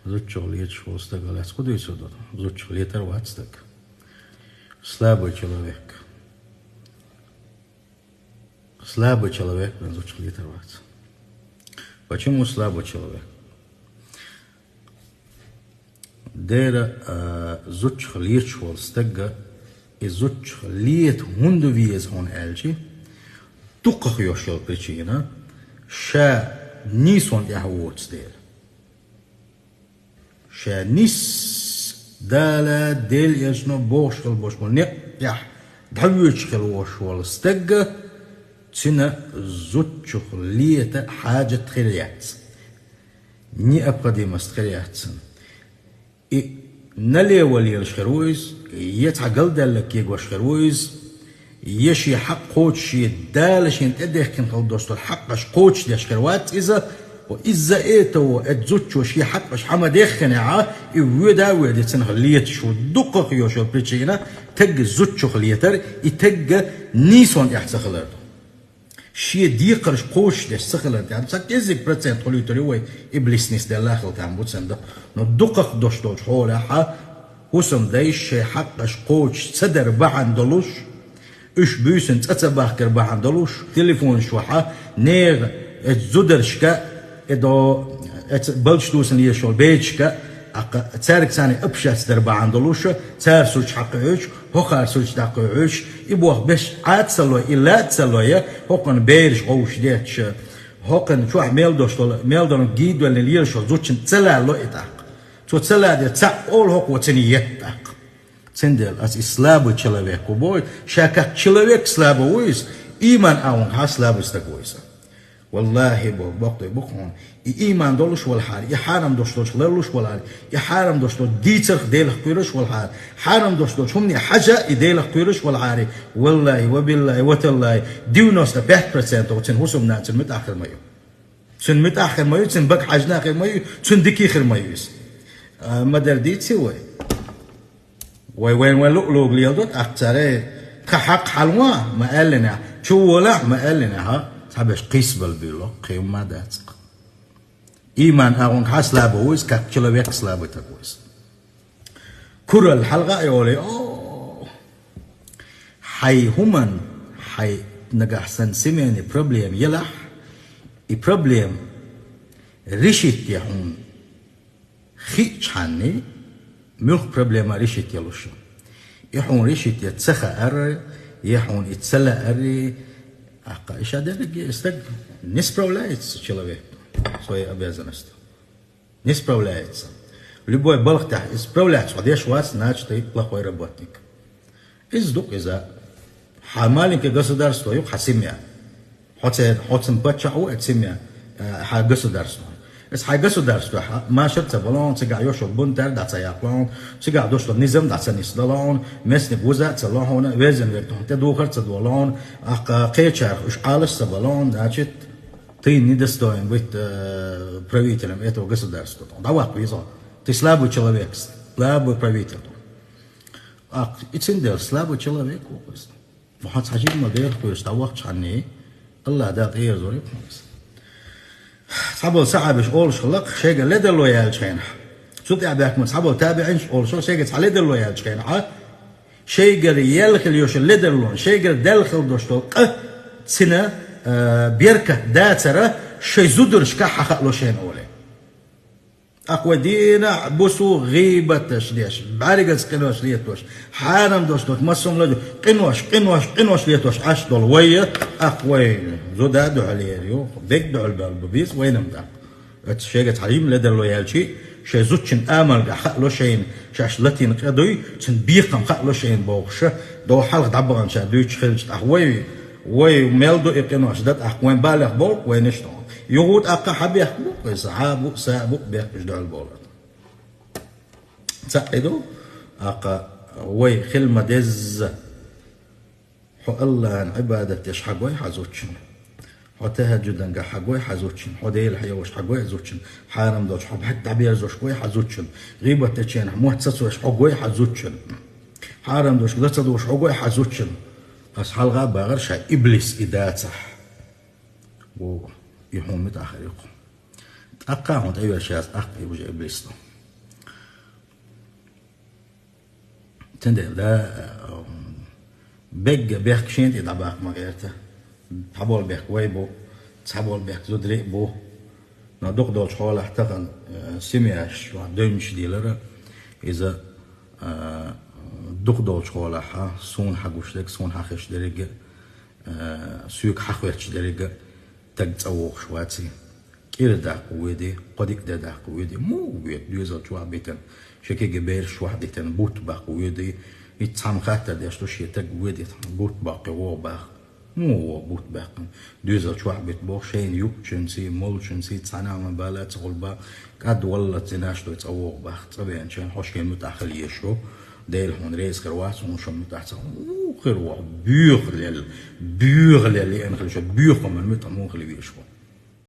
Зучил лечил стагал, я скуда еще тут? Зучил летер ватстаг. Слабый человек. Слабый человек, зучил летер ватс. Почему слабый человек? Дера зучил лечил стага, и зучил лет хунду виез хун элчи, туках йошел причина, ша нison яхвотс дер. ша нис дала дел яшно бошкал не ях دعويشخل وشوال استجا تنا زوجخ ليتا حاجة خليات ني أبقدي مستخليات نلي ولي الشخرويز يتعقل دالك يقوش خرويز يشي حق قوتش يدالش ينتدخ كن خلدوستو الحقش قوتش ديش خروات وإذا إيتو أتزوجو شي حقش حمد يخنعا يودا ويدا تنخليت شو دقق يوشو بريتشينا تج زوجو خليتر يتج نيسون يحتخلر شي ديقرش قوش ديش سخلر يعني ساك يزيك برسنت خليتر يوي إبليس نيس دالاخل كان بوتسندا نو دقق دوشتوش حولها وسم دايش شي حقش قوش صدر بعن دلوش إش بيسن تتباكر بعن دلوش تليفون شوحا نيغ اتزودرشكا إدو بلشتوسن يشول بيتشكا تارك ثاني أبشات دربا عندلوشة تار سوش حقيوش هخار سوش داقيوش يبوخ بش عاد سلوي إلا تسلوي هقن بيرش غوش ديتش هقن شو ميل دون جيد ولا ليرشو زوجن تسلا لو إتاق تو تسلا دي تسا أول هق وتنيتاق تندل أس إسلام человек وبوي شاكا человек слабоуис إيمان أون ها слабоستقويسا والله بوقت بخون إيمان دولش والحال يحرم دوشتوش لرلوش والحال يحرم دوشتوش ديتر ديلخ قيرش والحال حرم دوشتوش همني حاجة ديلخ قيرش والحال والله وبالله وتالله ديونوس 1% وتن هسم ناتن متأخر مايو تن متأخر مايو تن بق حاجنا آخر مايو تن دكي خير مايوس مدر ديتي وين لوق ليالدوت أكتره كحق حلوة ما قالنا شو ولا ما قالنا ها تابش قيس بالبيلو قيم ما داتق إيمان أغون حسلابويس كشلويك سلابتكويس كل الحلقة يقولي حي همن حي نجح سنسميني بروبليم يلح بروبليم ريشيت يهون خيش عني ملك بروبليم ريشيت يلوشو يهون ريشيت يتسخى أري يهون يتسلى أري إيش هذا اللي استق نسبراولايتس человек своей обязанности не справляется любой балхтах исправляется вот ешь вас значит ты плохой работник издук из-за маленькое государство юг хасимия хотим бачау этимия ха государство es ха государство ما شرط بالون تقع يوشو بنتر داتا يقلون تقع دوشو نظام داتا نسدلون مسني بوزا تلون وزن ويرتون تدوخر تدولون قيچر уж алыс بالون значит ты недостоин быть правителем этого государства. Давай повезло. Ты слабый человек, слабый правитель. И цендер слабый человек. وحط حجيب مدير كويس توقع عني الله دات غير زوري صعب صعب مش أول شغلك شيء لدى اللويال شيء شو تعبك من صعب تابعين أول شو شيء على لدى اللويال شيء شيء قال يالك اليوش لدى اللون شيء قال دلخل دوشتو سنة بيركة داترة شيء زودرش كحق لو شيء أولي أقوى دينا بوسو غيبة تشديش بعرقز قنوش ليتوش حارم دوشتوش مسوم لدو قنوش ليتوش عش دولوية أقوى زودا دو عليه بيك دو البابيس وينم دا الشيء تعليم لدى اللويالشي شيء زوتشن آمل حق لو شيء شاش لاتين قدوي تن بيقم حق لو شيء بوغش دو حلق دعبغان شا دويتش خلش أقوى وي ميلدو إقنوش دات أقوين بالغ بول وينشتون يغوت أقا حبيح بول ويسعابو سابو بيح بجدع البولات تسعيدو أقا وي خلمة دز حو الله عن عبادة يش حقوي حزوتشن حو تهجدن حقوي حزوتشن حو ديل حيوش حقوي حزوتشن حارم دوش حو بحق تعبير زوش حقوي حزوتشن غيبة تشين محتسسوش حقوي حزوتشن حارم دوش لتصدوش حقوي حزوتشن بس حلقة بغرشة إبليس إداتح و يحوم متأخر يقوم أقاهم تأيوه شاس أقا يوجه إبليس تندر ده بيج بيحك شين إذا باق ما غيرته تحبول بيحك ويبو تحبول بيحك زودري بو ندوق دول شغال احتقن سمياش وعدومش ديلر إذا دوق دول شغال ها سون حقوش لك سون حقش درجة سوق حقوش درجة تجت شواتي كير داق ويدي قديك داق ويدي مو ويد دوزل شو عبيتن شكي جبير شو عبيتن بوت باق ويدي يتسام خاطر داش تو شي تك ويدي بوت باقي و باق مو بوت باق دوزل شو عبيت بوخ شين يوب شنسي مول شنسي تصنع من بالا تقول با قد والله تناش تو يتسوق باق طبيعي شان حوش كان متأخر يشو ديل هون ريس كرواس ونشم متأخر خير بيوخ لل اللي أنا خلي شو بيوخ من متأخر مو خلي بيشو